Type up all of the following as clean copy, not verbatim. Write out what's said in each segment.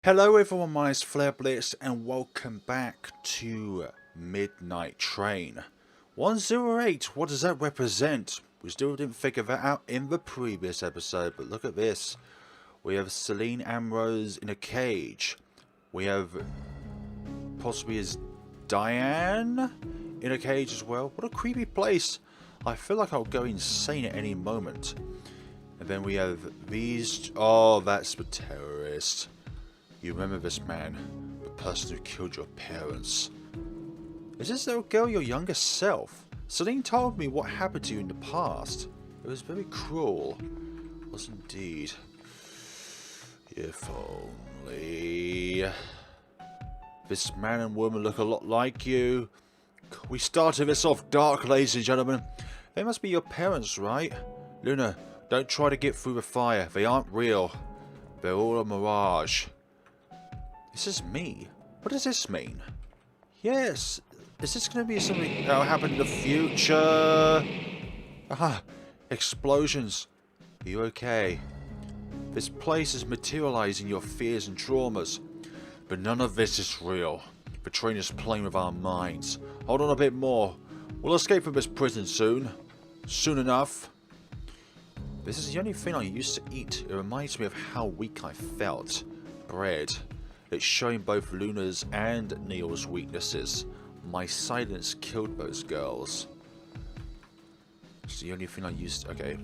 Hello everyone, my name is FlareBlitzed and welcome back to Midnight Train 108. What does that represent? We still didn't figure that out in the previous episode, but look at this. We have Celine Ambrose in a cage. We have possibly his Diane in a cage as well. What a creepy place. I feel like I'll go insane at any moment. And then we have these... Oh, that's the terrorist. You remember this man, the person who killed your parents. Is this little girl your younger self? Celine told me what happened to you in the past. It was very cruel. It was indeed. If only... This man and woman look a lot like you. We started this off dark, ladies and gentlemen. They must be your parents, right? Luna, don't try to get through the fire. They aren't real. They're all a mirage. This is me. What does this mean? Yes. Is this going to be something that will happen in the future? Aha. Explosions. Are you okay? This place is materializing your fears and traumas. But none of this is real. The train is playing with our minds. Hold on a bit more. We'll escape from this prison soon. Soon enough. This is the only thing I used to eat. It reminds me of how weak I felt. Bread. It's showing both Luna's and Neil's weaknesses. My silence killed those girls. It's the only thing I used to... Okay.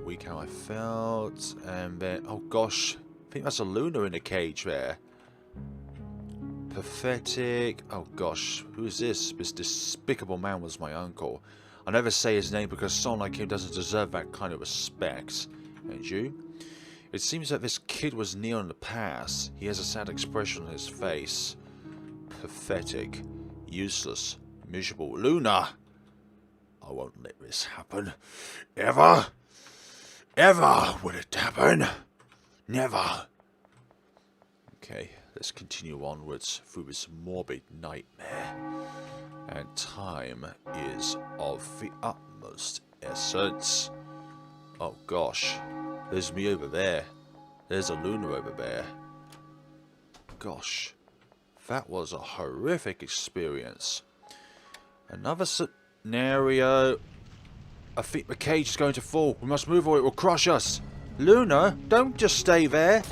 Weak how I felt. And then... Oh gosh. I think that's a Luna in a cage there. Pathetic. Oh gosh. Who is this? This despicable man was my uncle. I never say his name because someone like him doesn't deserve that kind of respect. And you? It seems that this kid was Neil in the past. He has a sad expression on his face. Pathetic. Useless. Miserable. Luna! I won't let this happen. Ever! Ever will it happen! Never! Okay, let's continue onwards through this morbid nightmare. And time is of the utmost essence. Oh gosh. There's me over there. There's a Luna over there. Gosh. That was a horrific experience. Another scenario. I think the cage is going to fall. We must move or it will crush us. Luna, don't just stay there.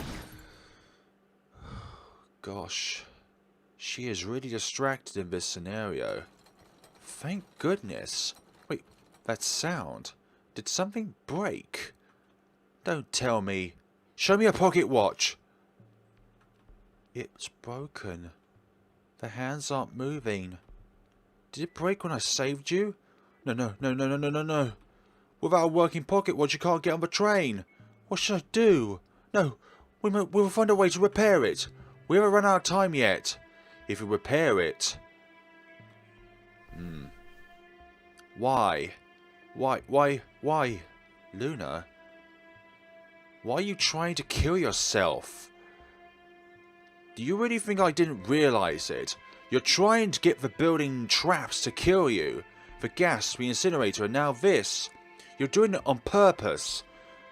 Gosh. She is really distracted in this scenario. Thank goodness. Wait, that sound. Did something break? Don't tell me. Show me a pocket watch. It's broken. The hands aren't moving. Did it break when I saved you? No. Without a working pocket watch, you can't get on the train. What should I do? No, we'll find a way to repair it. We haven't run out of time yet. If we repair it... Why? Why? Luna? Why are you trying to kill yourself? Do you really think I didn't realize it? You're trying to get the building traps to kill you. The gas, the incinerator, and now this. You're doing it on purpose.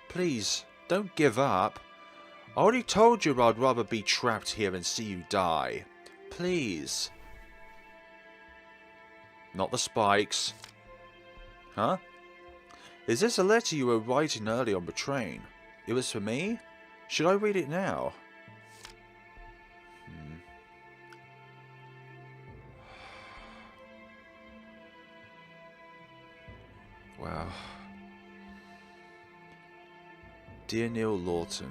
Please, don't give up. I already told you I'd rather be trapped here than see you die. Please. Not the spikes. Huh? Is this a letter you were writing early on the train? It was for me? Should I read it now? Wow. Dear Neil Lawton,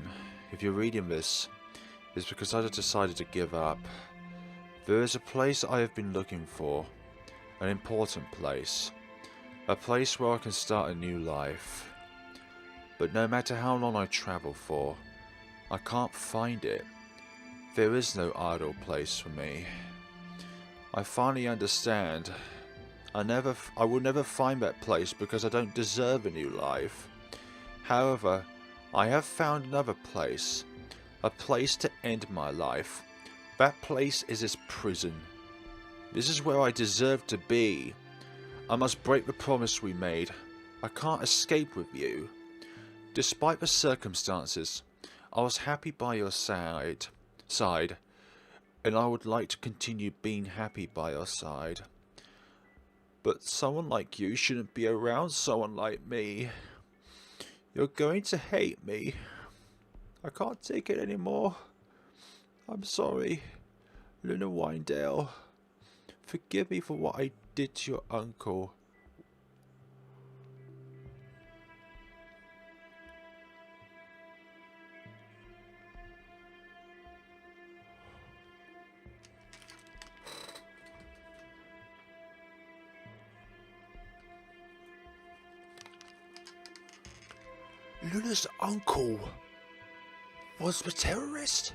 if you're reading this, it's because I decided to give up. There is a place I have been looking for. An important place. A place where I can start a new life. But no matter how long I travel for, I can't find it. There is no idle place for me. I finally understand. I will never find that place because I don't deserve a new life. However, I have found another place. A place to end my life. That place is this prison. This is where I deserve to be. I must break the promise we made. I can't escape with you. Despite the circumstances, I was happy by your side. side, and I would like to continue being happy by your side. But someone like you shouldn't be around someone like me. You're going to hate me. I can't take it anymore. I'm sorry, Luna Wyndell. Forgive me for what I did to your uncle. Luna's uncle was the terrorist?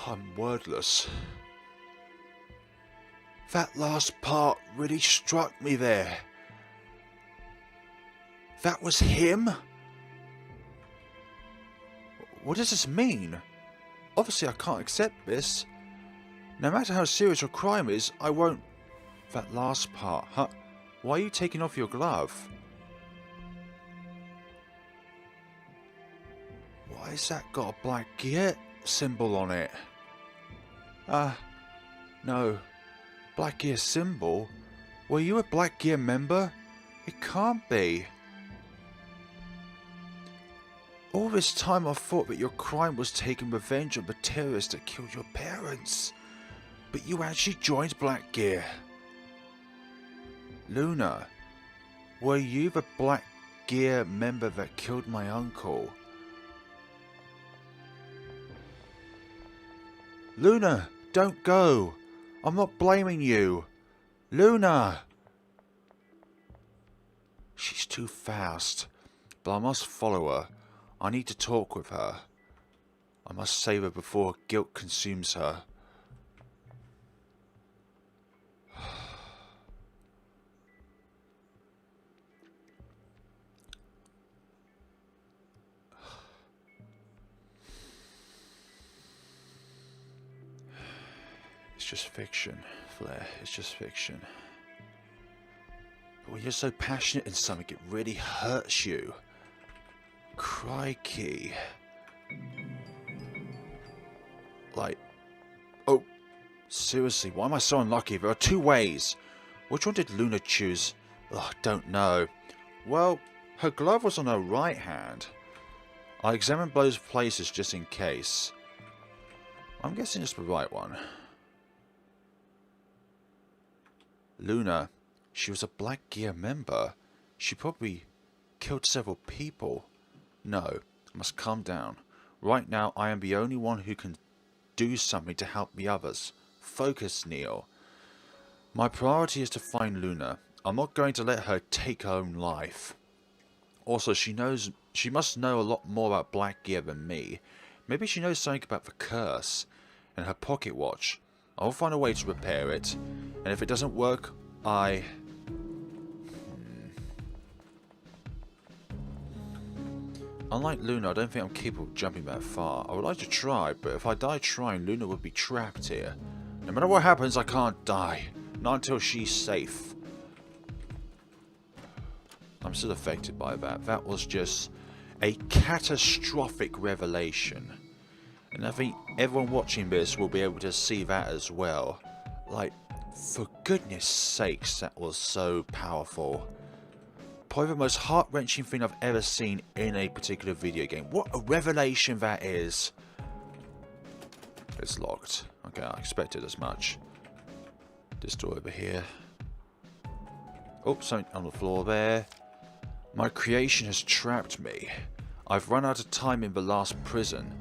I'm wordless. That last part really struck me there. That was him? What does this mean? Obviously I can't accept this. No matter how serious your crime is, I won't... That last part, huh? Why are you taking off your glove? Why has that got a black gear symbol on it? No. Black gear symbol? Were you a black gear member? It can't be. All this time I thought that your crime was taking revenge on the terrorist that killed your parents. But you actually joined Black Gear. Luna, were you the Black Gear member that killed my uncle? Luna, don't go. I'm not blaming you. Luna! She's too fast, but I must follow her. I need to talk with her. I must save her before guilt consumes her. It's just fiction, Flare. It's just fiction. But when you're so passionate in something, it really hurts you. Crikey. Like, oh, seriously, why am I so unlucky? There are two ways. Which one did Luna choose? Ugh, don't know. Well, her glove was on her right hand. I examined both places just in case. I'm guessing it's the right one. Luna, she was a Black Gear member. She probably killed several people. No, I must calm down. Right now, I am the only one who can do something to help the others. Focus, Neil. My priority is to find Luna. I'm not going to let her take her own life. Also, she must know a lot more about Black Gear than me. Maybe she knows something about the curse and her pocket watch. I'll find a way to repair it. And if it doesn't work, Unlike Luna, I don't think I'm capable of jumping that far. I would like to try, but if I die trying, Luna would be trapped here. No matter what happens, I can't die. Not until she's safe. I'm still affected by that. That was just a catastrophic revelation. And I think everyone watching this will be able to see that as well. Like, for goodness sakes, that was so powerful. Probably the most heart-wrenching thing I've ever seen in a particular video game. What a revelation that is. It's locked. Okay, I expected as much. This door over here. Oh, something on the floor there. My creation has trapped me. I've run out of time in the last prison.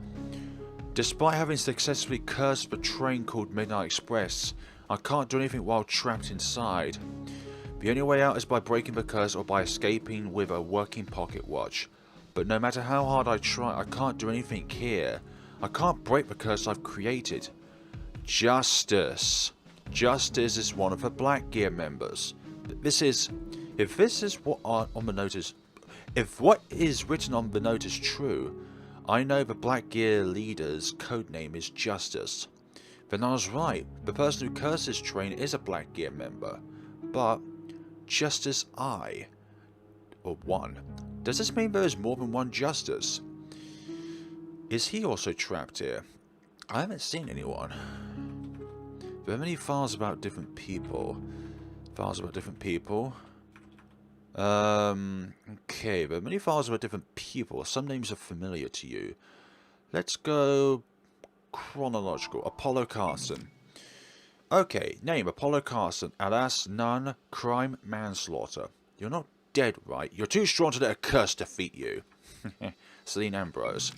Despite having successfully cursed the train called Midnight Express, I can't do anything while trapped inside. The only way out is by breaking the curse or by escaping with a working pocket watch. But no matter how hard I try, I can't do anything here. I can't break the curse I've created. Justice. Justice is one of the Black Gear members. If this is what is written on the note is true, I know the Black Gear leader's codename is Justice. Then I was right. The person who curses Train is a Black Gear member. But Justice I, or one. Does this mean there is more than one Justice? Is he also trapped here? I haven't seen anyone. There are many files about different people. Okay, there are many files about different people. Some names are familiar to you. Let's go chronological. Apollo Carson. Okay, name Apollo Carson. Alas, none. Crime, manslaughter. You're not dead, right? You're too strong to let a curse defeat you. Celine Ambrose.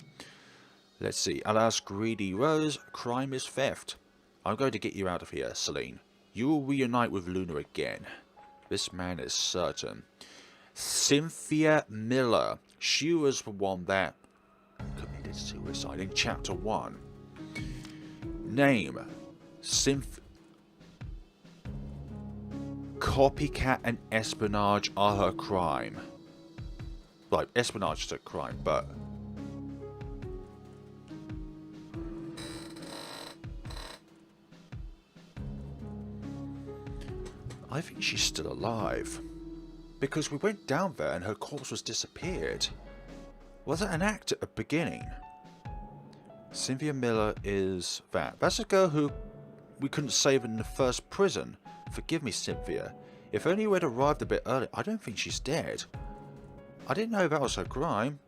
Let's see. Alas, greedy Rose. Crime is theft. I'm going to get you out of here, Celine. You will reunite with Luna again. This man is certain. Cynthia Miller. She was the one that committed suicide in Chapter 1. Name. Copycat and espionage are her crime. Like, espionage is a crime, but... I think she's still alive. Because we went down there and her corpse was disappeared. Was that an act at the beginning? Cynthia Miller is that. That's a girl who we couldn't save in the first prison. Forgive me, Cynthia. If only you had arrived a bit earlier. I don't think she's dead. I didn't know that was her crime.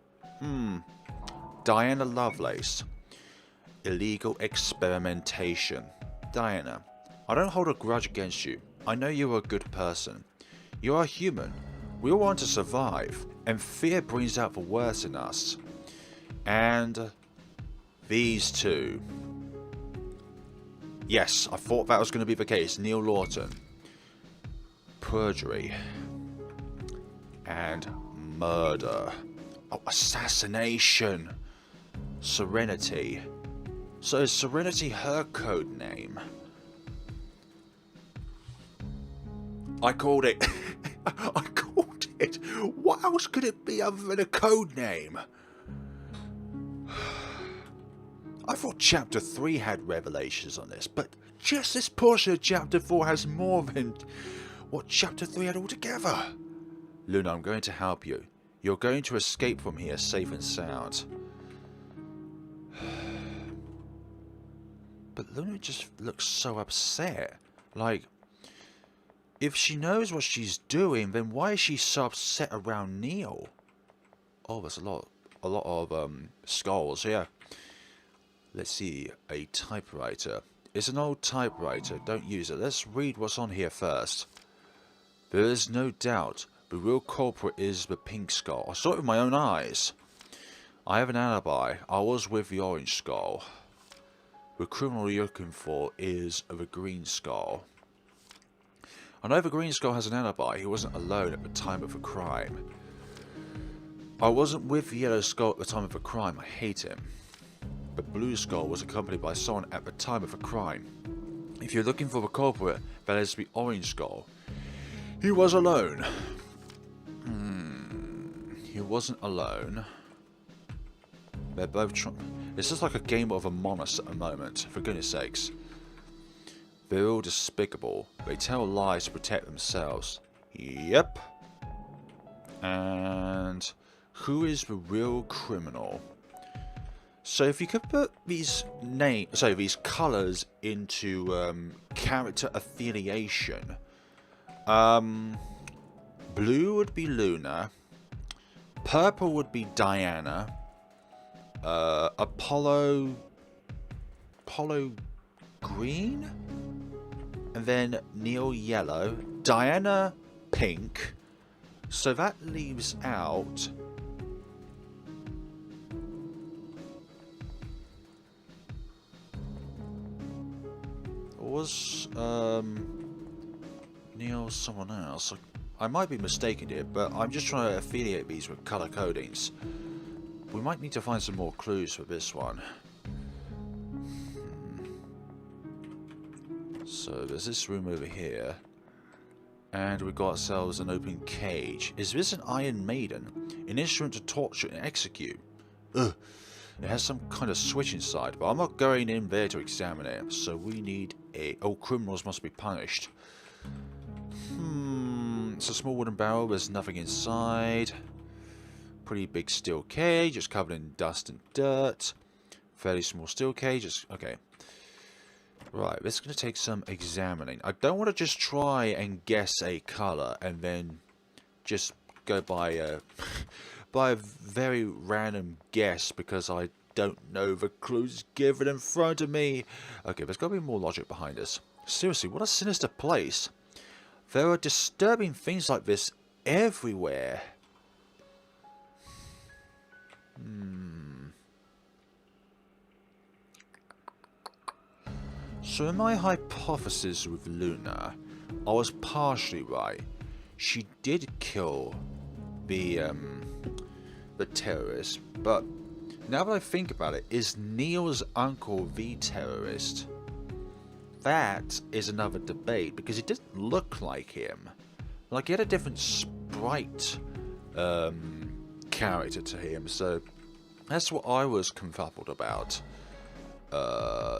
Diana Lovelace. Illegal experimentation. Diana, I don't hold a grudge against you. I know you are a good person. You are human. We all want to survive. And fear brings out the worst in us. And these two. Yes, I thought that was going to be the case. Neil Lawton. Perjury. And murder. Oh, assassination. Serenity. So is Serenity her code name? I called it. I called it. What else could it be other than a code name? I thought Chapter 3 had revelations on this, but just this portion of Chapter 4 has more than what Chapter 3 had altogether. Luna, I'm going to help you. You're going to escape from here safe and sound. But Luna just looks so upset. Like, if she knows what she's doing, then why is she so upset around Neil? Oh, there's a lot of skulls here. Let's see, a typewriter. It's an old typewriter, don't use it. Let's read what's on here first. There is no doubt the real culprit is the pink skull. I saw it with my own eyes. I have an alibi. I was with the orange skull. The criminal you're looking for is the green skull. I know the green skull has an alibi. He wasn't alone at the time of the crime. I wasn't with the yellow skull at the time of the crime. I hate him. The blue skull was accompanied by someone at the time of the crime. If you're looking for the culprit, that is the orange skull. He was alone. He wasn't alone. They're both it's just like a game of Among Us at the moment, for goodness sakes. They're all despicable. They tell lies to protect themselves. Yep. And who is the real criminal? So if you could put these these colours into character affiliation. Blue would be Luna. Purple would be Diana. Apollo green, and then Neil yellow, Diana pink. So that leaves out was Neil someone else. I might be mistaken here, but I'm just trying to affiliate these with color codings. We might need to find some more clues for this one. So there's this room over here. And we've got ourselves an open cage. Is this an Iron Maiden? An instrument to torture and execute? Ugh. It has some kind of switch inside, but I'm not going in there to examine it. So we need a... Oh, criminals must be punished. It's a small wooden barrel. There's nothing inside. Pretty big steel cage. It's covered in dust and dirt. Fairly small steel cage. Okay. Right, this is going to take some examining. I don't want to just try and guess a colour and then just go by a, by a very random guess because I don't know the clues given in front of me. Okay, there's got to be more logic behind this. Seriously, what a sinister place. There are disturbing things like this everywhere. So in my hypothesis with Luna, I was partially right. She did kill the terrorist, but now that I think about it, is Neil's uncle the terrorist? That is another debate, because he didn't look like him. Like, he had a different sprite character to him, so that's what I was confuzzled about.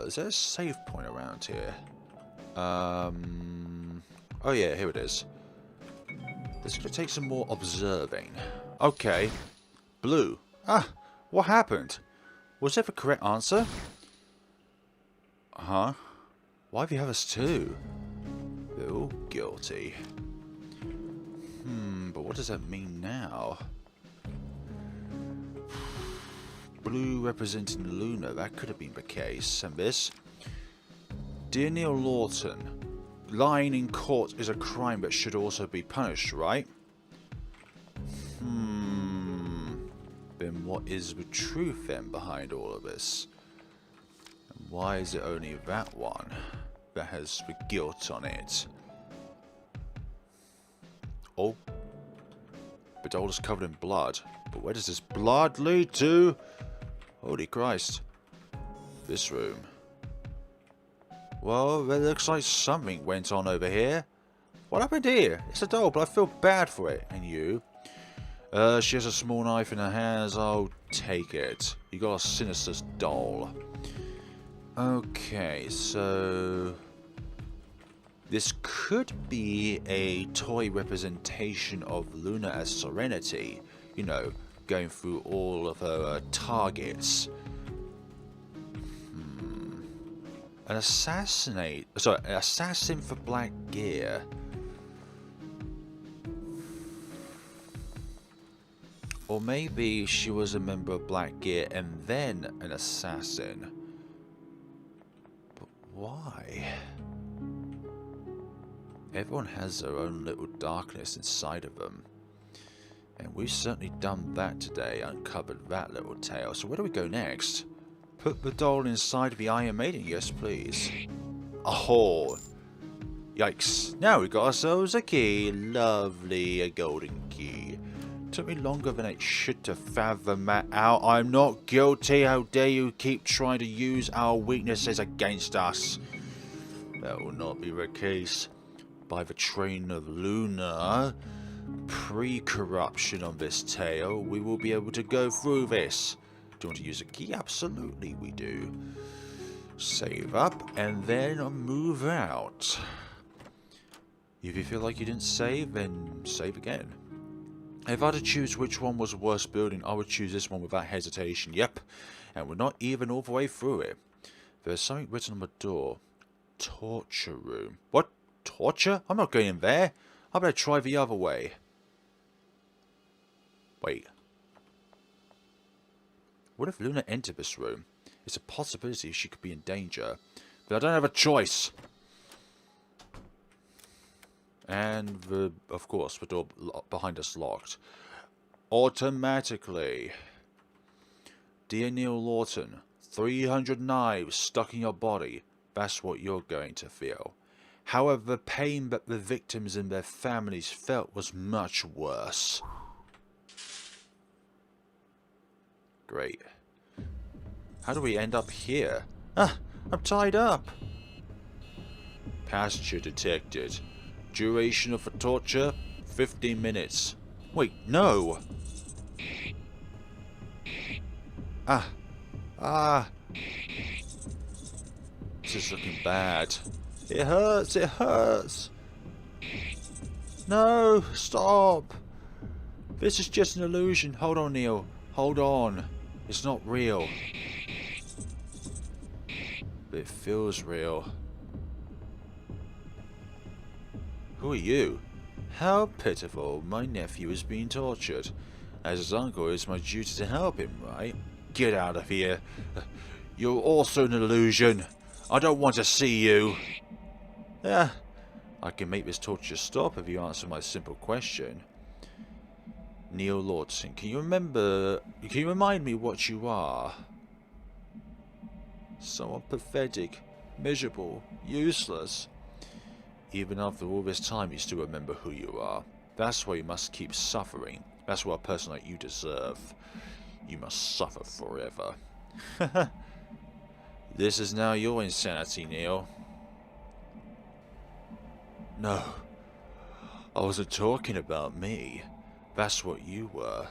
Is there a save point around here? Oh yeah, here it is. This is going to take some more observing. Okay. Blue. Ah, what happened? Was that the correct answer? Huh? Why the others too? They're all guilty. But what does that mean now? Blue representing Luna, that could have been the case. And this? Dear Neil Lawton, lying in court is a crime that should also be punished, right? Then what is the truth then behind all of this? And why is it only that one that has the guilt on it? Oh, the doll is covered in blood. But where does this blood lead to? Holy Christ. This room. Well, it looks like something went on over here. What happened here? It's a doll, but I feel bad for it. And you? She has a small knife in her hands. I'll take it. You got a sinister doll. Okay, so... this could be a toy representation of Luna as Serenity. You know, going through all of her targets. An assassin for black gear. Or maybe she was a member of Black Gear and then an assassin. But why? Everyone has their own little darkness inside of them. And we've certainly done that today, uncovered that little tale. So where do we go next? Put the doll inside the Iron Maiden, yes please. Oh, yikes. Now we got ourselves a key. Lovely, a golden key. Took me longer than it should to fathom that out. I'm not guilty. How dare you keep trying to use our weaknesses against us. That will not be the case. By the train of Luna, pre-corruption on this tale, we will be able to go through this. Do you want to use a key? Absolutely we do. Save up and then move out. If you feel like you didn't save, then save again. If I had to choose which one was the worst building, I would choose this one without hesitation. Yep, and we're not even all the way through it. There's something written on the door. Torture room. What? Torture? I'm not going in there. I better try the other way. Wait. What if Luna entered this room? It's a possibility she could be in danger. But I don't have a choice. And, of course, the door behind us locked. Automatically. Dear Neil Lawton, 300 knives stuck in your body. That's what you're going to feel. However, the pain that the victims and their families felt was much worse. Great. How do we end up here? Ah, I'm tied up. Pasture detected. Duration of the torture, 15 minutes. Wait, no! Ah, Ah! This is looking bad. It hurts! It hurts! No! Stop! This is just an illusion. Hold on, Neil. Hold on. It's not real. But it feels real. Who are you? How pitiful. My nephew is being tortured. As his uncle, it's my duty to help him, right? Get out of here. You're also an illusion. I don't want to see you. Yeah, I can make this torture stop if you answer my simple question. Neil Lordson, can you remind me what you are? Someone pathetic, miserable, useless. Even after all this time, you still remember who you are. That's why you must keep suffering. That's what a person like you deserve. You must suffer forever. This is now your insanity, Neil. No. I wasn't talking about me. That's what you were.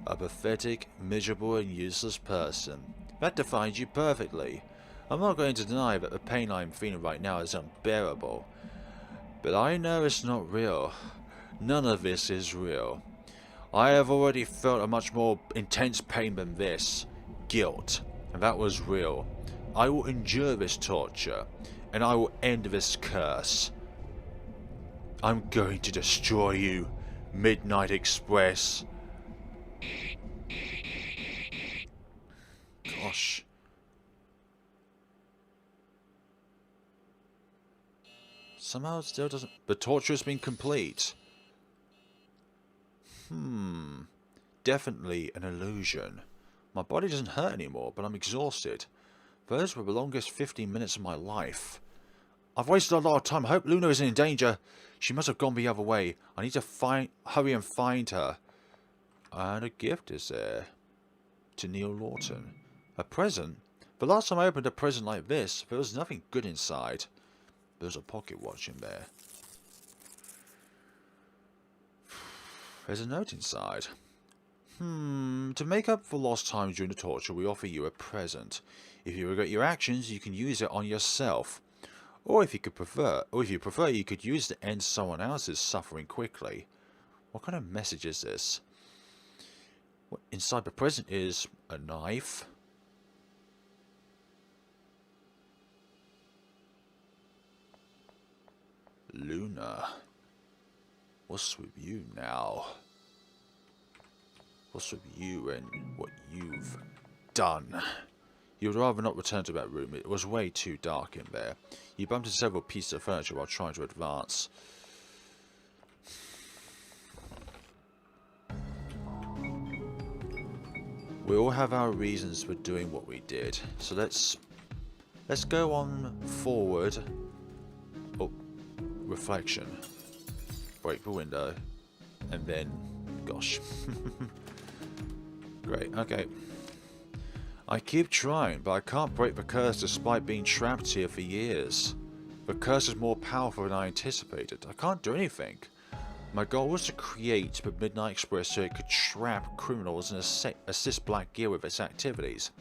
A pathetic, miserable and useless person. That defines you perfectly. I'm not going to deny that the pain I'm feeling right now is unbearable. But I know it's not real. None of this is real. I have already felt a much more intense pain than this. Guilt. And that was real. I will endure this torture. And I will end this curse. I'm going to destroy you, Midnight Express. Gosh. Somehow it still doesn't... The torture has been complete. Definitely an illusion. My body doesn't hurt anymore, but I'm exhausted. Those were the longest 15 minutes of my life. I've wasted a lot of time. I hope Luna isn't in danger. She must have gone the other way. I need to hurry and find her. And a gift is there. To Neil Lawton. A present? The last time I opened a present like this, there was nothing good inside. There's a pocket watch in there. There's a note inside. To make up for lost time during the torture, we offer you a present. If you regret your actions, you can use it on yourself. Or if you prefer, you could use it to end someone else's suffering quickly. What kind of message is this? What inside the present is a knife. Luna, what's with you now? What's with you and what you've done? You'd rather not return to that room. It was way too dark in there. You bumped into several pieces of furniture while trying to advance. We all have our reasons for doing what we did. So let's go on forward. Oh, reflection. Break the window. And then, gosh. Great, okay. I keep trying, but I can't break the curse despite being trapped here for years. The curse is more powerful than I anticipated. I can't do anything. My goal was to create the Midnight Express so it could trap criminals and assist Black Gear with its activities.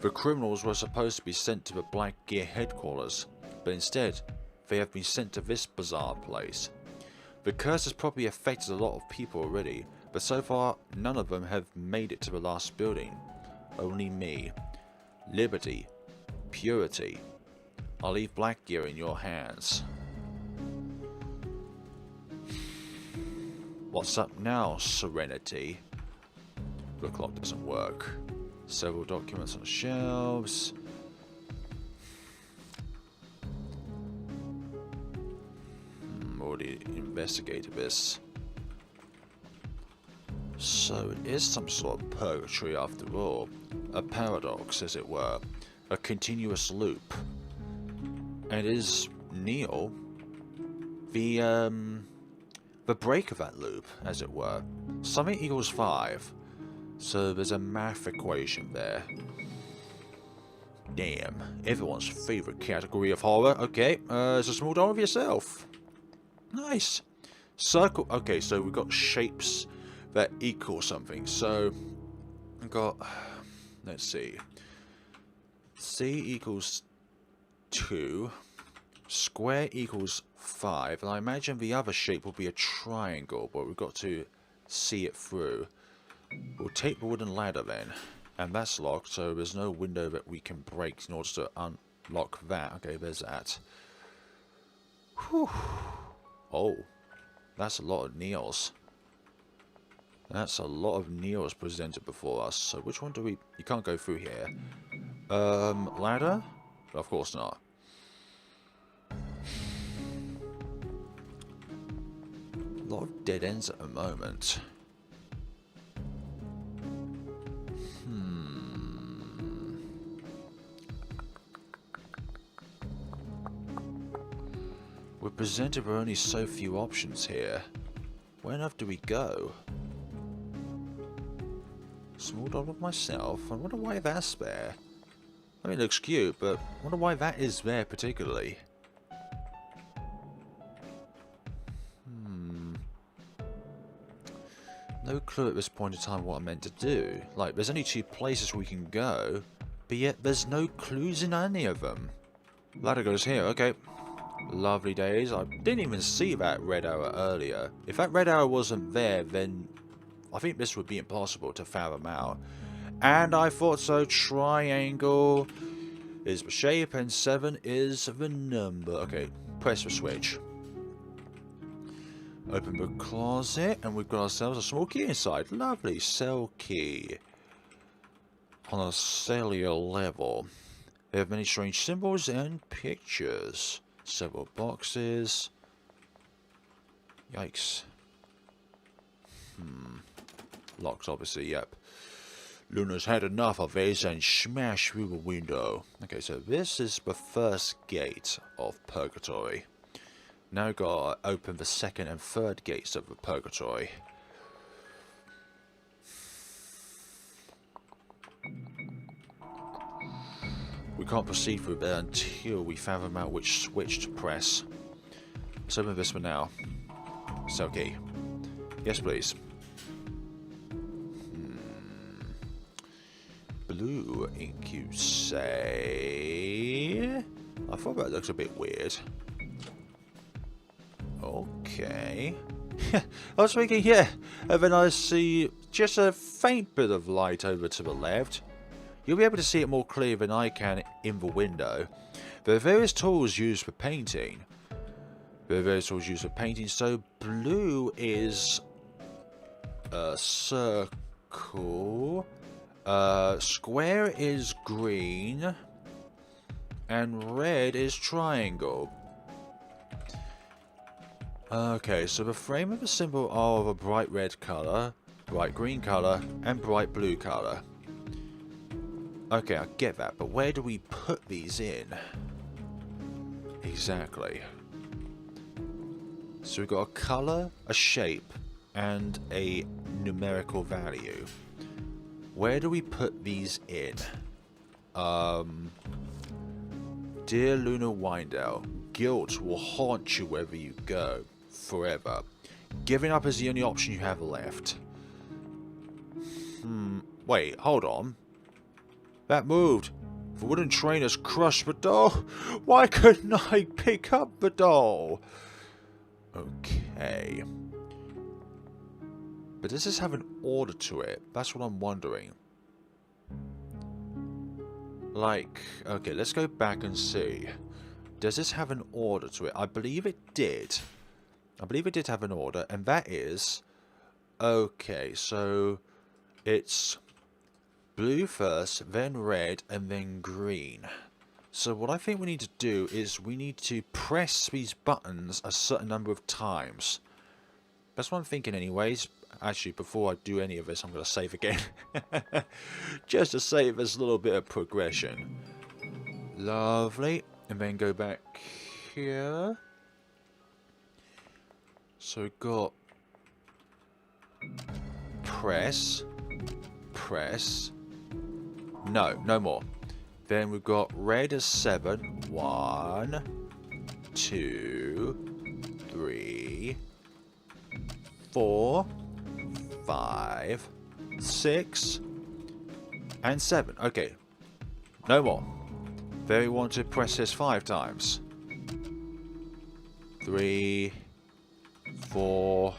The criminals were supposed to be sent to the Black Gear headquarters, but instead, they have been sent to this bizarre place. The curse has probably affected a lot of people already, but so far, none of them have made it to the last building. Only me. Liberty. Purity. I'll leave Black Gear in your hands. What's up now, Serenity? The clock doesn't work. Several documents on the shelves. Already investigated this. So it is some sort of purgatory after all. A paradox, as it were. A continuous loop. And is Neil the break of that loop, as it were? Something equals 5. So there's a math equation there. Damn. Everyone's favourite category of horror. Okay, it's a small doll of yourself. Nice. Circle. Okay, so we've got shapes that equal something. So, I've got Let's see. C equals 2. Square equals 5. And I imagine the other shape will be a triangle, but we've got to see it through. We'll take the wooden ladder then. And that's locked, so there's no window that we can break in order to unlock that. Okay, there's that. Whew. Oh, that's a lot of Neils. That's a lot of Neils presented before us. So which one do we... You can't go through here. Ladder? Of course not. A lot of dead ends at the moment. We're presented with only so few options here. Where on earth do we go? Small doll of myself. I wonder why that's there. I mean, it looks cute, but I wonder why that is there particularly. No clue at this point in time what I'm meant to do. Like, there's only 2 places we can go, but yet there's no clues in any of them. Ladder goes here, okay. Lovely days. I didn't even see that red arrow earlier. If that red arrow wasn't there, then I think this would be impossible to fathom out. And I thought so. Triangle is the shape and 7 is the number. Okay, press the switch. Open the closet and we've got ourselves a small key inside. Lovely. Cell key. On a cellular level. They have many strange symbols and pictures. Several boxes. Yikes. Locked, obviously, yep. Luna's had enough of this and smashed through the window. Okay, so this is the first gate of Purgatory. Now we've got to open the second and third gates of the Purgatory. We can't proceed through there until we fathom out which switch to press. Let's open this for now. Cell key. Yes, please. Blue ink, you say? I thought that looks a bit weird. Okay. I was thinking, yeah, and then I see just a faint bit of light over to the left. You'll be able to see it more clear than I can in the window. There are various tools used for painting. So blue is a circle. Square is green. And red is triangle. Okay, so the frame of the symbol are of a bright red colour, bright green colour, and bright blue colour. Okay, I get that, but where do we put these in? Exactly. So we've got a colour, a shape, and a numerical value. Where do we put these in? Dear Luna Wyndell, guilt will haunt you wherever you go, forever. Giving up is the only option you have left. Wait, hold on. That moved. The wooden train has crushed the doll. Why couldn't I pick up the doll? Okay. But does this have an order to it? That's what I'm wondering. Like, okay, let's go back and see. Does this have an order to it? I believe it did. I believe it did have an order, and that is... Okay, so... It's... blue first, then red, and then green. So what I think we need to do is we need to press these buttons a certain number of times. That's what I'm thinking anyways. Actually, before I do any of this, I'm going to save again. Just to save us a little bit of progression. Lovely. And then go back here. So we've got... press. Press. No, no more. Then we've got red as 7. 1, 2, 3, 4, 5, 6, And 7. Okay. No more. Very wanted, press this 5 times. 3, 4,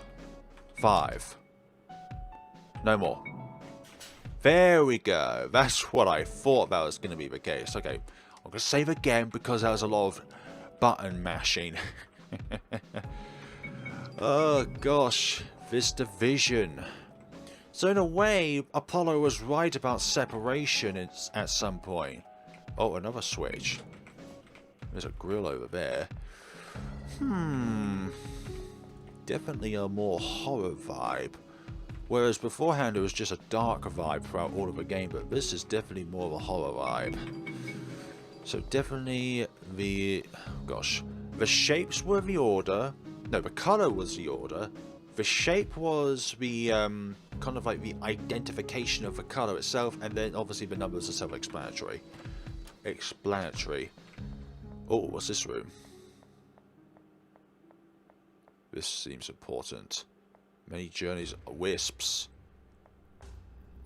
5. No more. There we go. That's what I thought that was going to be the case. Okay. I'm going to save again because there was a lot of button mashing. Oh gosh. This division. So in a way, Apollo was right about separation at some point. Oh, another switch. There's a grill over there. Definitely a more horror vibe. Whereas beforehand it was just a dark vibe throughout all of the game, but this is definitely more of a horror vibe. So definitely the... gosh. The shapes were the order. No, the colour was the order. The shape was the kind of like the identification of the colour itself, and then obviously the numbers are self-explanatory. Oh, what's this room? This seems important. Many journeys, wisps.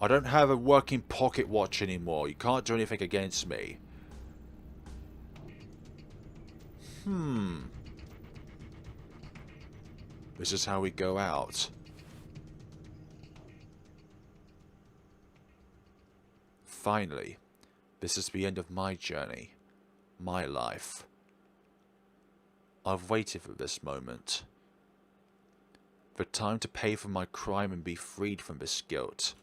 I don't have a working pocket watch anymore. You can't do anything against me. This is how we go out. Finally, this is the end of my journey. My life. I've waited for this moment. For time to pay for my crime and be freed from this guilt.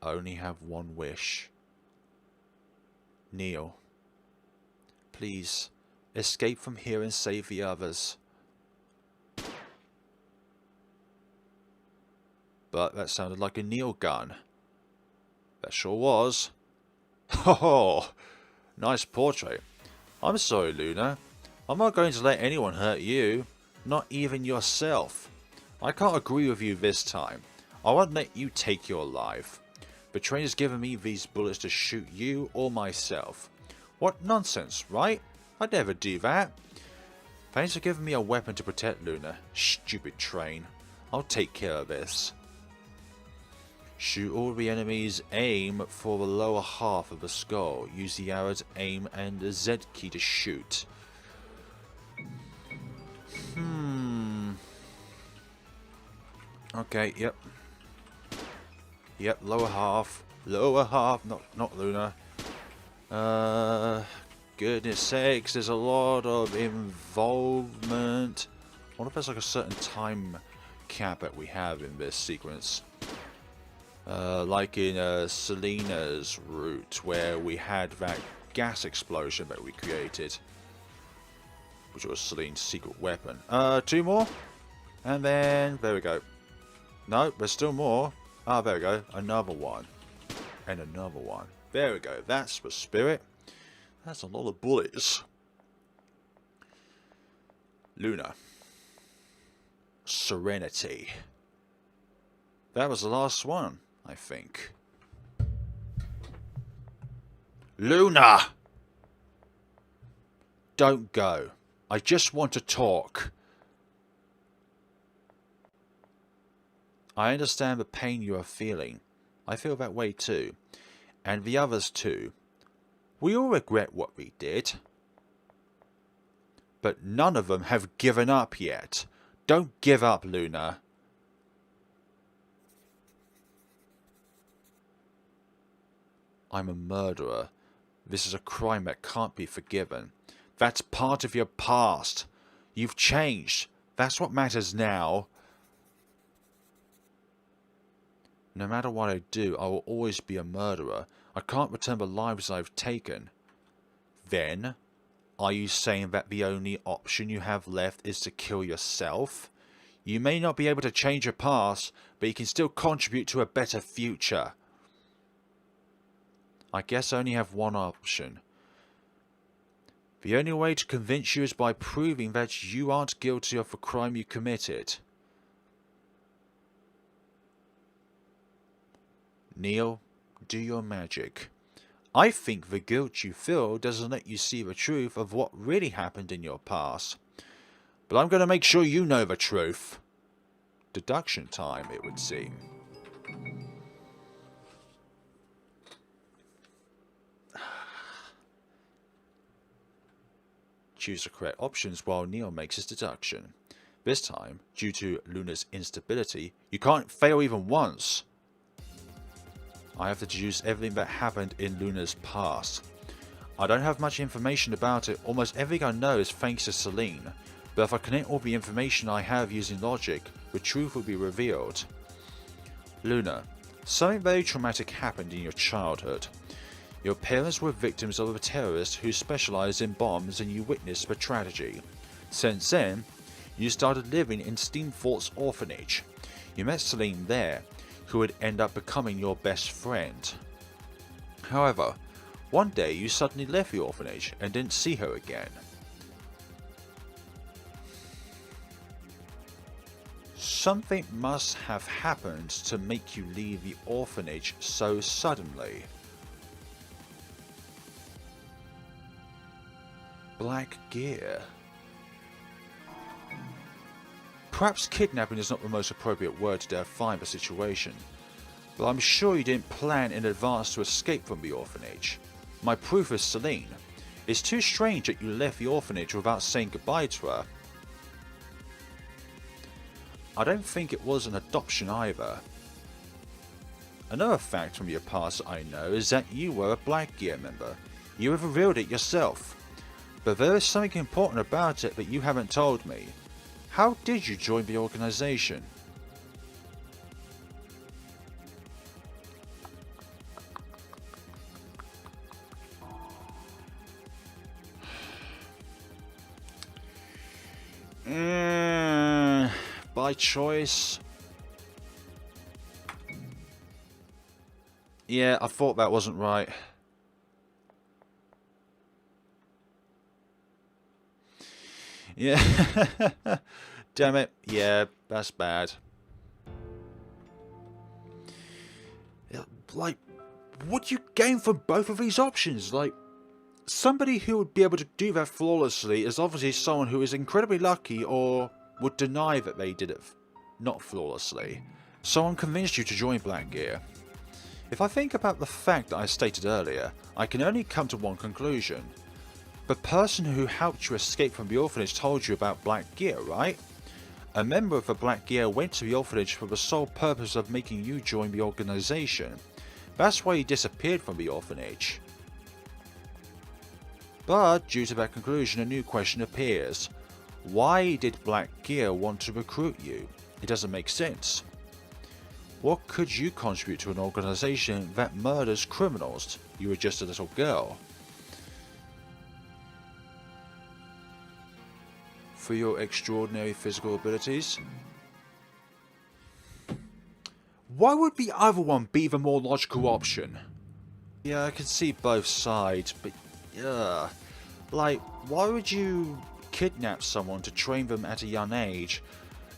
I only have one wish. Neil. Please, escape from here and save the others. But that sounded like a Neil gun. That sure was. Oh, nice portrait. I'm sorry, Luna. I'm not going to let anyone hurt you. Not even yourself. I can't agree with you this time. I won't let you take your life. The trainer's given me these bullets to shoot you or myself. What nonsense, right? I'd never do that. Thanks for giving me a weapon to protect Luna. Stupid train. I'll take care of this. Shoot all the enemies. Aim for the lower half of the skull. Use the arrow to aim and the Z key to shoot. Okay, yep. Yep, lower half. Lower half, not Luna. Goodness sakes, there's a lot of involvement. I wonder if there's like a certain time cap that we have in this sequence. Like in Selena's route, where we had that gas explosion that we created. Which was Selene's secret weapon. 2 more. And then, there we go. No, there's still more. Ah, there we go. Another one. And another one. There we go. That's the spirit. That's a lot of bullets. Luna. Serenity. That was the last one, I think. Luna! Don't go. I just want to talk. I understand the pain you are feeling. I feel that way too. And the others too. We all regret what we did. But none of them have given up yet. Don't give up, Luna. I'm a murderer. This is a crime that can't be forgiven. That's part of your past. You've changed. That's what matters now. No matter what I do, I will always be a murderer. I can't return the lives I've taken. Then, are you saying that the only option you have left is to kill yourself? You may not be able to change your past, but you can still contribute to a better future. I guess I only have one option. The only way to convince you is by proving that you aren't guilty of the crime you committed. Neil, do your magic. I think the guilt you feel doesn't let you see the truth of what really happened in your past. But I'm going to make sure you know the truth. Deduction time, it would seem. choose the correct options while Neil makes his deduction. This time, due to Luna's instability, you can't fail even once. I have to deduce everything that happened in Luna's past. I don't have much information about it. Almost everything I know is thanks to Celine. But if I connect all the information I have using logic, the truth will be revealed. Luna, something very traumatic happened in your childhood. Your parents were victims of a terrorist who specialized in bombs and you witnessed the tragedy. Since then, you started living in Steampunk's orphanage. You met Celine there, who would end up becoming your best friend. However, one day you suddenly left the orphanage and didn't see her again. Something must have happened to make you leave the orphanage so suddenly. Black gear. Perhaps kidnapping is not the most appropriate word to define the situation, but I'm sure you didn't plan in advance to escape from the orphanage. My proof is Celine. It's too strange that you left the orphanage without saying goodbye to her. I don't think it was an adoption either. Another fact from your past I know is that you were a Black Gear member. You have revealed it yourself. But there is something important about it that you haven't told me. How did you join the organization? By choice? Yeah, I thought that wasn't right. Yeah. Damn it. Yeah, that's bad. Like, what do you gain from both of these options? Like, somebody who would be able to do that flawlessly is obviously someone who is incredibly lucky or would deny that they did it not flawlessly. Someone convinced you to join Black Gear. If I think about the fact that I stated earlier, I can only come to one conclusion. The person who helped you escape from the orphanage told you about Black Gear, right? A member of the Black Gear went to the orphanage for the sole purpose of making you join the organization. That's why he disappeared from the orphanage. But due to that conclusion, a new question appears. Why did Black Gear want to recruit you? It doesn't make sense. What could you contribute to an organization that murders criminals? You were just a little girl. For your extraordinary physical abilities? Why would the other one be the more logical option? Yeah, I can see both sides, but like, why would you kidnap someone to train them at a young age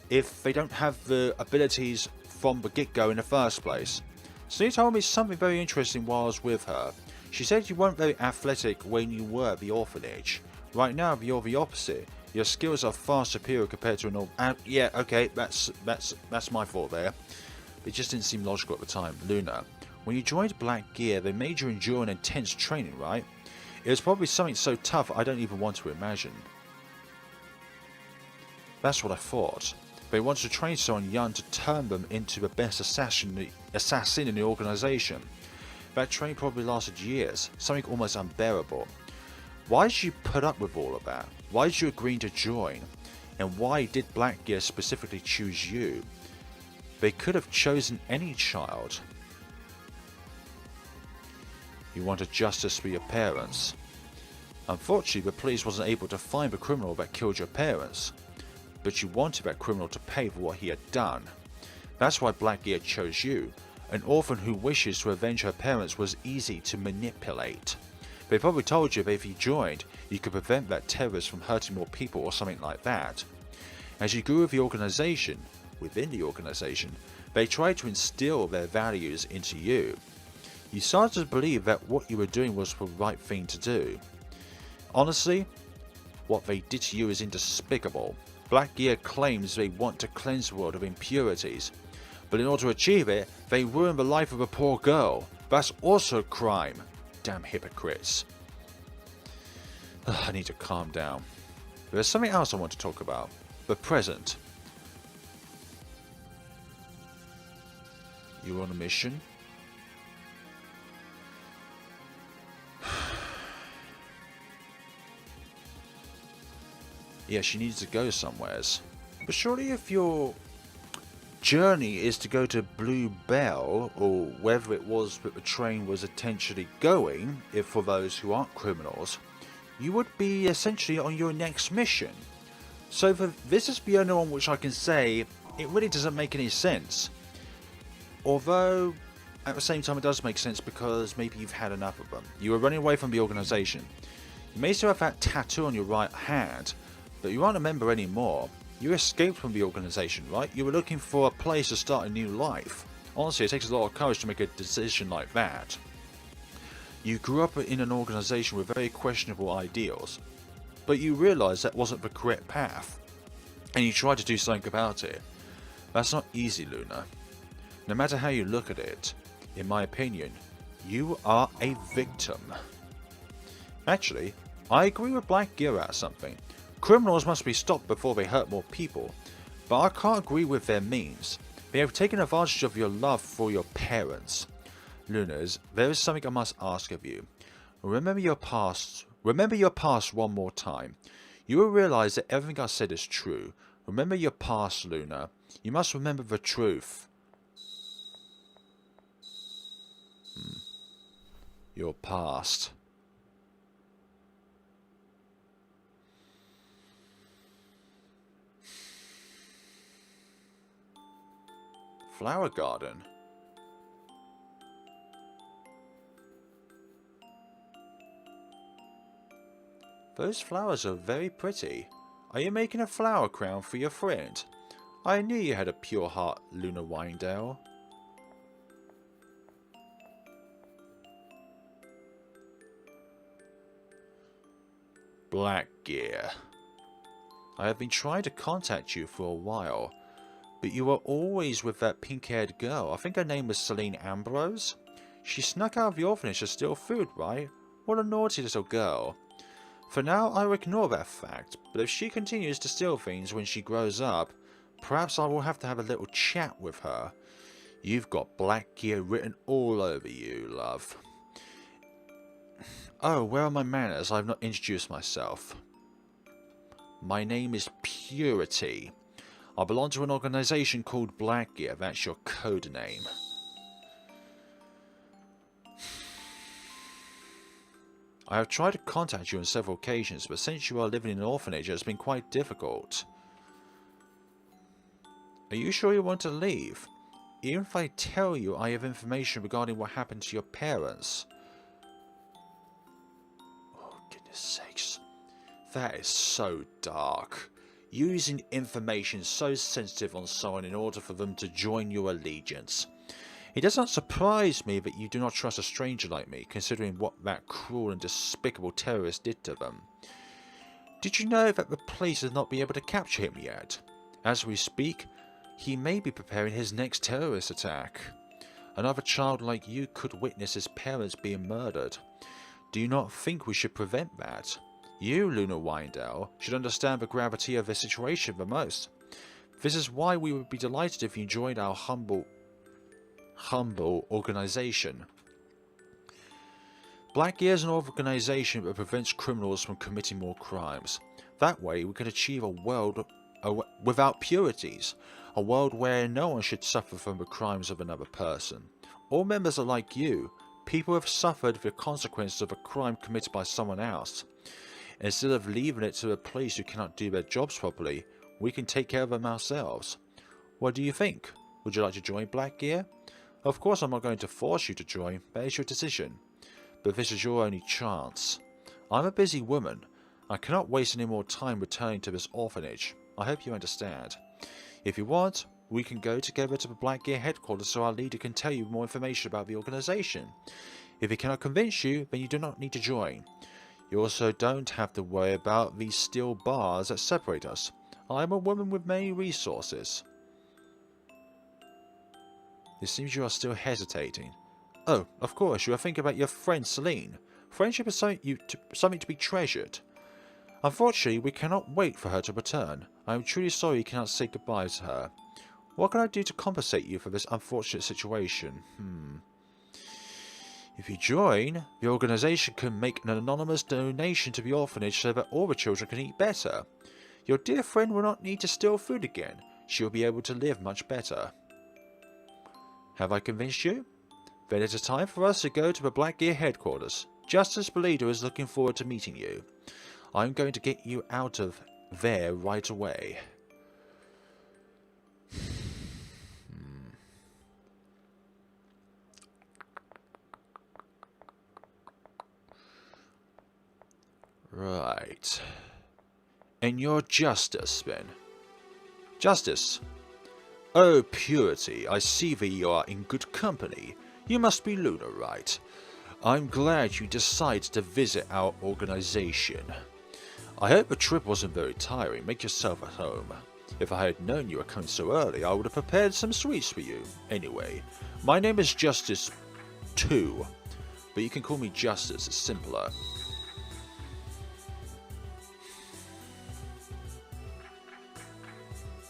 if they don't have the abilities from the get-go in the first place? So you told me something very interesting while I was with her. She said you weren't very athletic when you were at the orphanage. Right now you're the opposite. Your skills are far superior compared to an yeah, okay, that's my fault there. It just didn't seem logical at the time. Luna, when you joined Black Gear, they made you endure an intense training, right? It was probably something so tough I don't even want to imagine. That's what I thought. They wanted to train someone young to turn them into the best assassin in the organization. That training probably lasted years, something almost unbearable. Why did you put up with all of that? Why did you agree to join? And why did Black Gear specifically choose you? They could have chosen any child. You wanted justice for your parents. Unfortunately, the police wasn't able to find the criminal that killed your parents. But you wanted that criminal to pay for what he had done. That's why Black Gear chose you. An orphan who wishes to avenge her parents was easy to manipulate. They probably told you that if you joined, you could prevent that terrorist from hurting more people or something like that. As you grew with the organization, within the organization, they tried to instill their values into you. You started to believe that what you were doing was the right thing to do. Honestly, what they did to you is indescribable. Black Gear claims they want to cleanse the world of impurities, but in order to achieve it, they ruin the life of a poor girl. That's also a crime. Damn hypocrites. I need to calm down. There's something else I want to talk about. The present. You're on a mission? Yeah, she needs to go somewheres. But surely if your journey is to go to Blue Bell, or wherever it was that the train was intentionally going, if for those who aren't criminals, you would be essentially on your next mission. So this is the only one which I can say it really doesn't make any sense. Although, at the same time it does make sense because maybe you've had enough of them. You were running away from the organisation. You may still have that tattoo on your right hand, but you aren't a member anymore. You escaped from the organisation, right? You were looking for a place to start a new life. Honestly, it takes a lot of courage to make a decision like that. You grew up in an organisation with very questionable ideals, but you realised that wasn't the correct path, and you tried to do something about it. That's not easy, Luna. No matter how you look at it, in my opinion, you are a victim. Actually, I agree with Black Gear at something. Criminals must be stopped before they hurt more people, but I can't agree with their means. They have taken advantage of your love for your parents. Lunas, there is something I must ask of you. Remember your past one more time. You will realize that everything I said is true. Remember your past, Luna. You must remember the truth. Your past. Flower garden. Those flowers are very pretty. Are you making a flower crown for your friend? I knew you had a pure heart, Luna Wyndell. Black Gear. I have been trying to contact you for a while, but you were always with that pink-haired girl. I think her name was Celine Ambrose. She snuck out of the orphanage to steal food, right? What a naughty little girl. For now, I will ignore that fact, but if she continues to steal things when she grows up, perhaps I will have to have a little chat with her. You've got Black Gear written all over you, love. Oh, where are my manners? I have not introduced myself. My name is Purity. I belong to an organisation called Black Gear. That's your code name. I have tried to contact you on several occasions, but since you are living in an orphanage, it has been quite difficult. Are you sure you want to leave? Even if I tell you I have information regarding what happened to your parents. Oh, goodness sakes. That is so dark. Using information so sensitive on someone in order for them to join your allegiance. It does not surprise me that you do not trust a stranger like me, considering what that cruel and despicable terrorist did to them. Did you know that the police has not been able to capture him yet? As we speak, he may be preparing his next terrorist attack. Another child like you could witness his parents being murdered. Do you not think we should prevent that? You, Luna Wyndell, should understand the gravity of the situation the most. This is why we would be delighted if you joined our humble organisation. Black Gear is an organisation that prevents criminals from committing more crimes. That way we can achieve a world without purities, a world where no one should suffer from the crimes of another person. All members are like you, people who have suffered the consequences of a crime committed by someone else. Instead of leaving it to the police who cannot do their jobs properly, we can take care of them ourselves. What do you think? Would you like to join Black Gear? Of course I'm not going to force you to join, that is your decision. But this is your only chance. I'm a busy woman. I cannot waste any more time returning to this orphanage. I hope you understand. If you want, we can go together to the Black Gear headquarters so our leader can tell you more information about the organisation. If he cannot convince you, then you do not need to join. You also don't have to worry about these steel bars that separate us. I am a woman with many resources. It seems you are still hesitating. Oh, of course, you are thinking about your friend Celine. Friendship is something to be treasured. Unfortunately, we cannot wait for her to return. I am truly sorry you cannot say goodbye to her. What can I do to compensate you for this unfortunate situation? If you join, the organisation can make an anonymous donation to the orphanage so that all the children can eat better. Your dear friend will not need to steal food again. She will be able to live much better. Have I convinced you? Then it is time for us to go to the Black Gear headquarters. Justice Lydia is looking forward to meeting you. I'm going to get you out of there right away. Right. And you're Justice, then? Justice. Oh, Purity, I see that you are in good company. You must be Luna, right? I'm glad you decided to visit our organization. I hope the trip wasn't very tiring. Make yourself at home. If I had known you were coming so early, I would have prepared some sweets for you. Anyway, my name is Justice 2, but you can call me Justice, it's simpler.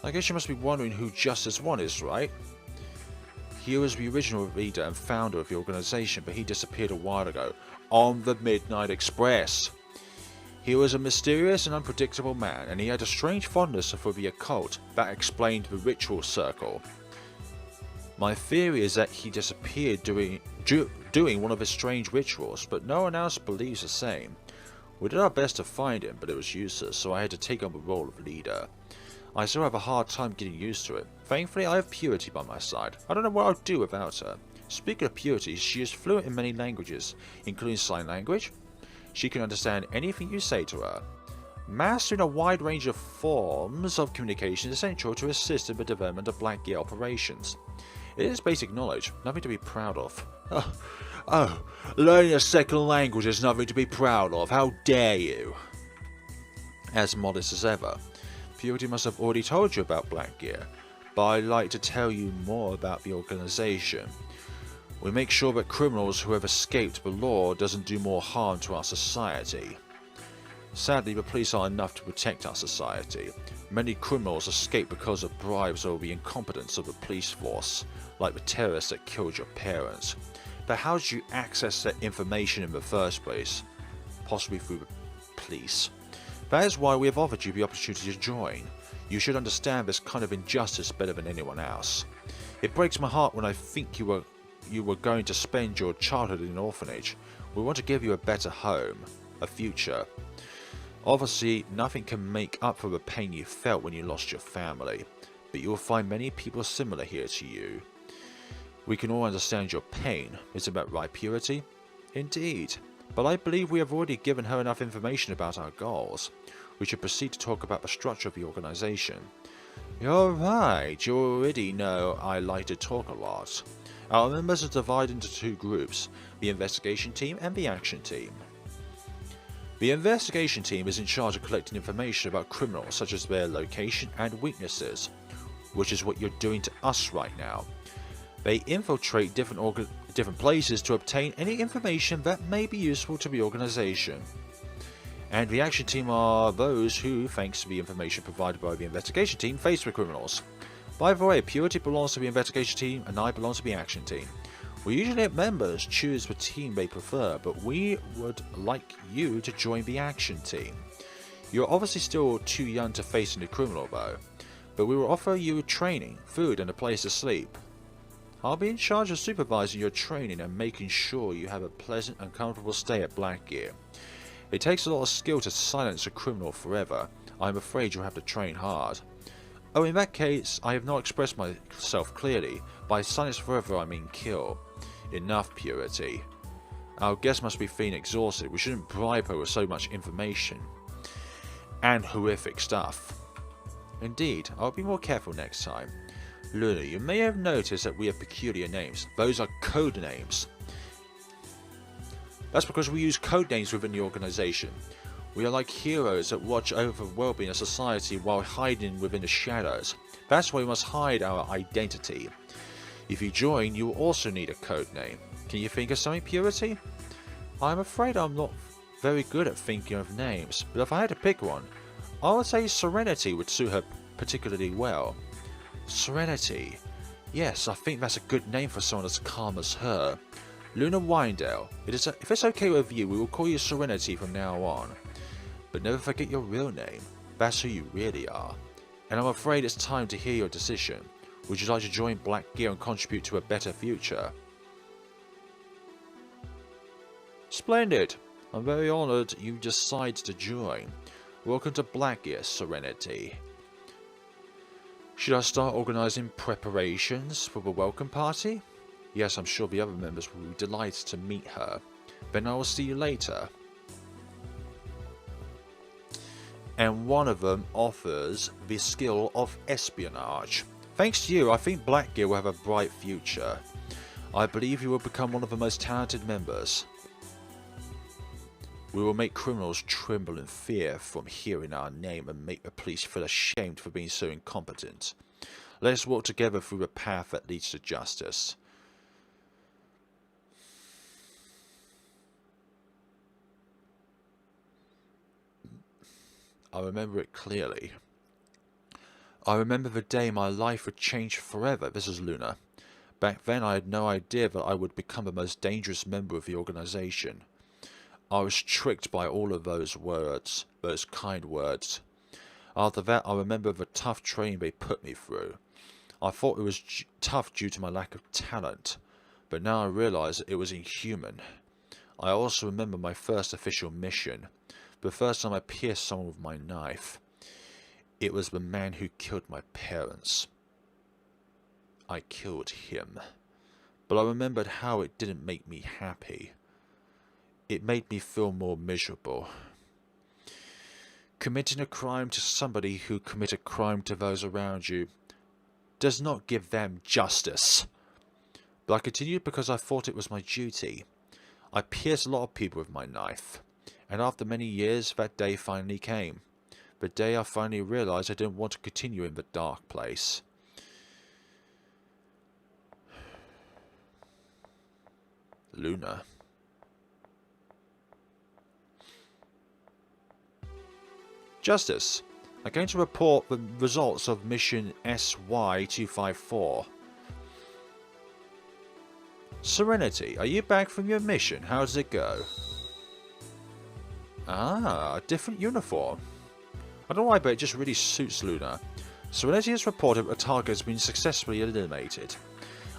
I guess you must be wondering who Justice 1 is, right? He was the original leader and founder of the organization, but he disappeared a while ago on the Midnight Express. He was a mysterious and unpredictable man, and he had a strange fondness for the occult that explained the ritual circle. My theory is that he disappeared doing one of his strange rituals, but no one else believes the same. We did our best to find him, but it was useless, so I had to take on the role of leader. I still have a hard time getting used to it. Thankfully, I have Purity by my side. I don't know what I'd do without her. Speaking of Purity, she is fluent in many languages, including sign language. She can understand anything you say to her. Mastering a wide range of forms of communication is essential to assist in the development of Black Gear operations. It is basic knowledge, nothing to be proud of. Oh, learning a second language is nothing to be proud of. How dare you? As modest as ever. Purity must have already told you about Black Gear, but I'd like to tell you more about the organization. We make sure that criminals who have escaped the law doesn't do more harm to our society. Sadly, the police are enough to protect our society. Many criminals escape because of bribes or the incompetence of the police force, like the terrorists that killed your parents. But how did you access that information in the first place? Possibly through the police. That is why we have offered you the opportunity to join. You should understand this kind of injustice better than anyone else. It breaks my heart when I think you were going to spend your childhood in an orphanage. We want to give you a better home, a future. Obviously, nothing can make up for the pain you felt when you lost your family, but you will find many people similar here to you. We can all understand your pain. Isn't that right, Purity? Indeed. But I believe we have already given her enough information about our goals. We should proceed to talk about the structure of the organization. You're right, you already know I like to talk a lot. Our members are divided into two groups, the investigation team and the action team. The investigation team is in charge of collecting information about criminals such as their location and weaknesses, which is what you're doing to us right now. They infiltrate different places to obtain any information that may be useful to the organization. And the action team are those who, thanks to the information provided by the investigation team, face the criminals. By the way, Purity belongs to the investigation team and I belong to the action team. We usually let members choose the team they prefer, but we would like you to join the action team. You're obviously still too young to face any criminal though, but we will offer you training, food and a place to sleep. I'll be in charge of supervising your training and making sure you have a pleasant and comfortable stay at Black Gear. It takes a lot of skill to silence a criminal forever. I'm afraid you'll have to train hard. Oh, in that case, I have not expressed myself clearly. By silence forever, I mean kill. Enough, Purity. Our guest must be feeling exhausted. We shouldn't bribe her with so much information. And horrific stuff. Indeed, I'll be more careful next time. Luna, you may have noticed that we have peculiar names. Those are code names. That's because we use code names within the organization. We are like heroes that watch over the well-being of society while hiding within the shadows. That's why we must hide our identity. If you join, you will also need a code name. Can you think of something, Purity? I'm afraid I'm not very good at thinking of names, but if I had to pick one, I would say Serenity would suit her particularly well. Serenity. Yes, I think that's a good name for someone as calm as her. Luna Wyndell. If it's okay with you, we will call you Serenity from now on. But never forget your real name. That's who you really are. And I'm afraid it's time to hear your decision. Would you like to join Black Gear and contribute to a better future? Splendid. I'm very honoured you decided to join. Welcome to Black Gear, Serenity. Should I start organising preparations for the welcome party? Yes, I'm sure the other members will be delighted to meet her. Then I will see you later. And one of them offers the skill of espionage. Thanks to you, I think Black Gear will have a bright future. I believe you will become one of the most talented members. We will make criminals tremble in fear from hearing our name and make the police feel ashamed for being so incompetent. Let us walk together through the path that leads to justice. I remember it clearly. I remember the day my life would change forever. This is Luna. Back then I had no idea that I would become the most dangerous member of the organization. I was tricked by all of those words, those kind words. After that I remember the tough training they put me through. I thought it was tough due to my lack of talent, but now I realize it was inhuman. I also remember my first official mission. The first time I pierced someone with my knife. It was the man who killed my parents. I killed him. But I remembered how it didn't make me happy. It made me feel more miserable. Committing a crime to somebody who commit a crime to those around you does not give them justice. But I continued because I thought it was my duty. I pierced a lot of people with my knife. And after many years, that day finally came. The day I finally realized I didn't want to continue in the dark place. Luna. Justice. I'm going to report the results of mission SY-254. Serenity, are you back from your mission? How does it go? Ah, a different uniform. I don't know why, but it just really suits Luna. Serenity has reported a target has been successfully eliminated.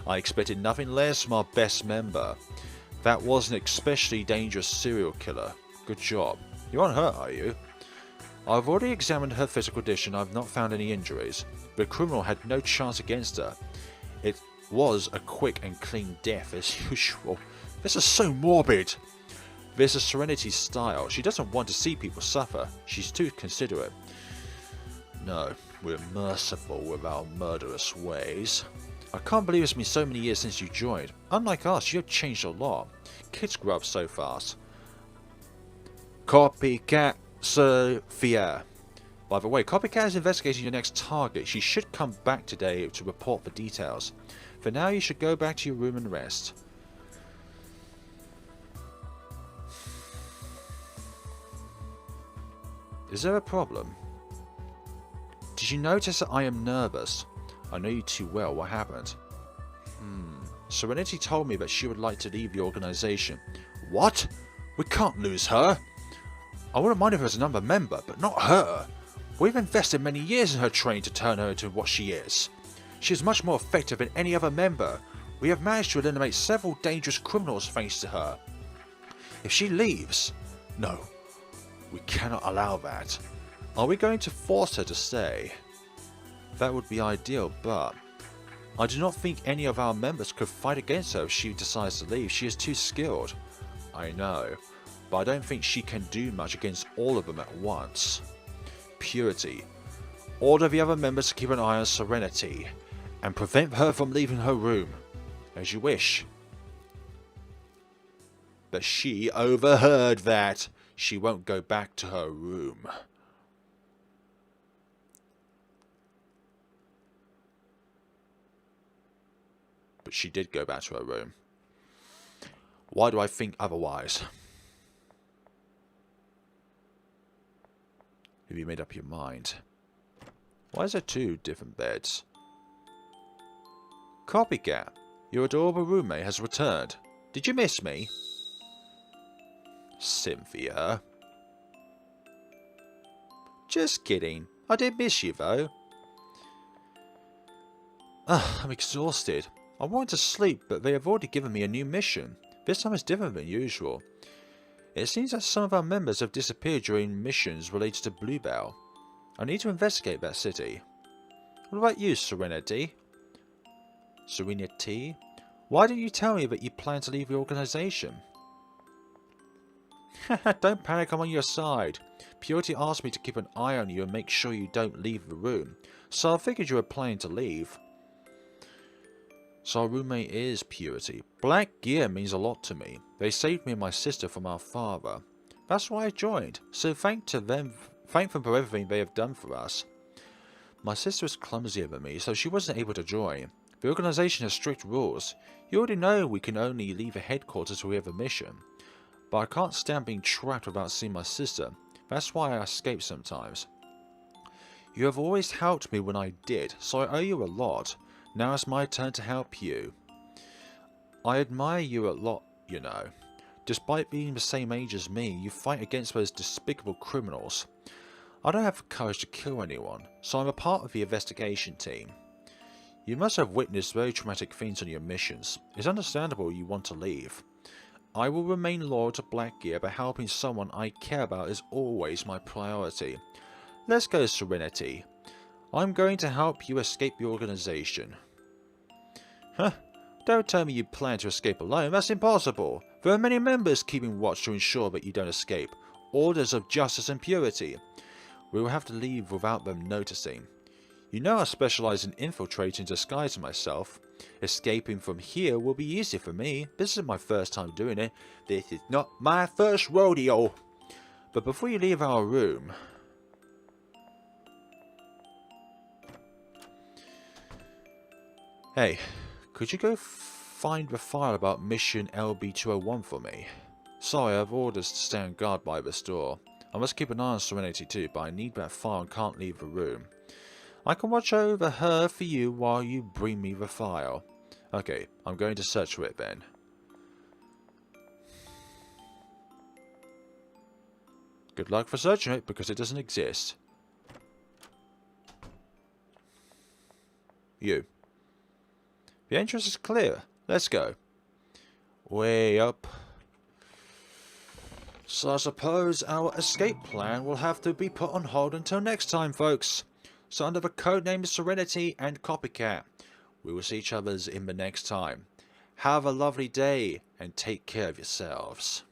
I expected nothing less from our best member. That was an especially dangerous serial killer. Good job. You're unhurt, are you? I've already examined her physical condition. I've not found any injuries. The criminal had no chance against her. It was a quick and clean death as usual. This is so morbid. This is Serenity's style. She doesn't want to see people suffer. She's too considerate. No, we're merciful with our murderous ways. I can't believe it's been so many years since you joined. Unlike us, you have changed a lot. Kids grow up so fast. Copycat Sophia. By the way, Copycat is investigating your next target. She should come back today to report the details. For now, you should go back to your room and rest. Is there a problem? Did you notice that I am nervous? I know you too well. What happened? Serenity told me that she would like to leave the organization. What? We can't lose her. I wouldn't mind if it was another member, but not her. We've invested many years in her training to turn her into what she is. She is much more effective than any other member. We have managed to eliminate several dangerous criminals thanks to her. If she leaves... No. We cannot allow that. Are we going to force her to stay? That would be ideal, but I do not think any of our members could fight against her if she decides to leave. She is too skilled. I know, but I don't think she can do much against all of them at once. Purity. Order the other members to keep an eye on Serenity and prevent her from leaving her room. As you wish. But she overheard that. She won't go back to her room. But she did go back to her room. Why do I think otherwise? Have you made up your mind? Why is there 2 different beds? Copycat, your adorable roommate has returned. Did you miss me? Cynthia. Just kidding. I did miss you though. I'm exhausted. I wanted to sleep, but they have already given me a new mission. This time is different than usual. It seems that some of our members have disappeared during missions related to Bluebell. I need to investigate that city. What about you, Serenity? Serenity? Why didn't you tell me that you plan to leave the organization? Don't panic, I'm on your side. Purity asked me to keep an eye on you and make sure you don't leave the room, so I figured you were planning to leave. So our roommate is Purity. Black gear means a lot to me. They saved me and my sister from our father. That's why I joined, so thank them for everything they have done for us. My sister is clumsier than me, so she wasn't able to join. The organization has strict rules. You already know we can only leave the headquarters when we have a mission. But I can't stand being trapped without seeing my sister. That's why I escape sometimes. You have always helped me when I did, so I owe you a lot. Now it's my turn to help you. I admire you a lot, you know. Despite being the same age as me, you fight against those despicable criminals. I don't have the courage to kill anyone, so I'm a part of the investigation team. You must have witnessed very traumatic things on your missions. It's understandable you want to leave. I will remain loyal to Blackgear, but helping someone I care about is always my priority. Let's go, Serenity. I'm going to help you escape the organization. Huh? Don't tell me you plan to escape alone. That's impossible. There are many members keeping watch to ensure that you don't escape. Orders of justice and purity. We will have to leave without them noticing. You know I specialize in infiltrating, disguising myself. Escaping from here will be easy for me. This is my first time doing it. This is not my first rodeo. But before you leave our room... Hey, could you go find the file about mission LB201 for me? Sorry, I have orders to stay on guard by this door. I must keep an eye on Serenity too, but I need that file and can't leave the room. I can watch over her for you while you bring me the file. Okay, I'm going to search for it then. Good luck for searching it, because it doesn't exist. You. The entrance is clear. Let's go. Way up. So I suppose our escape plan will have to be put on hold until next time, folks. So under the codename Serenity and Copycat, we will see each other in the next time. Have a lovely day and take care of yourselves.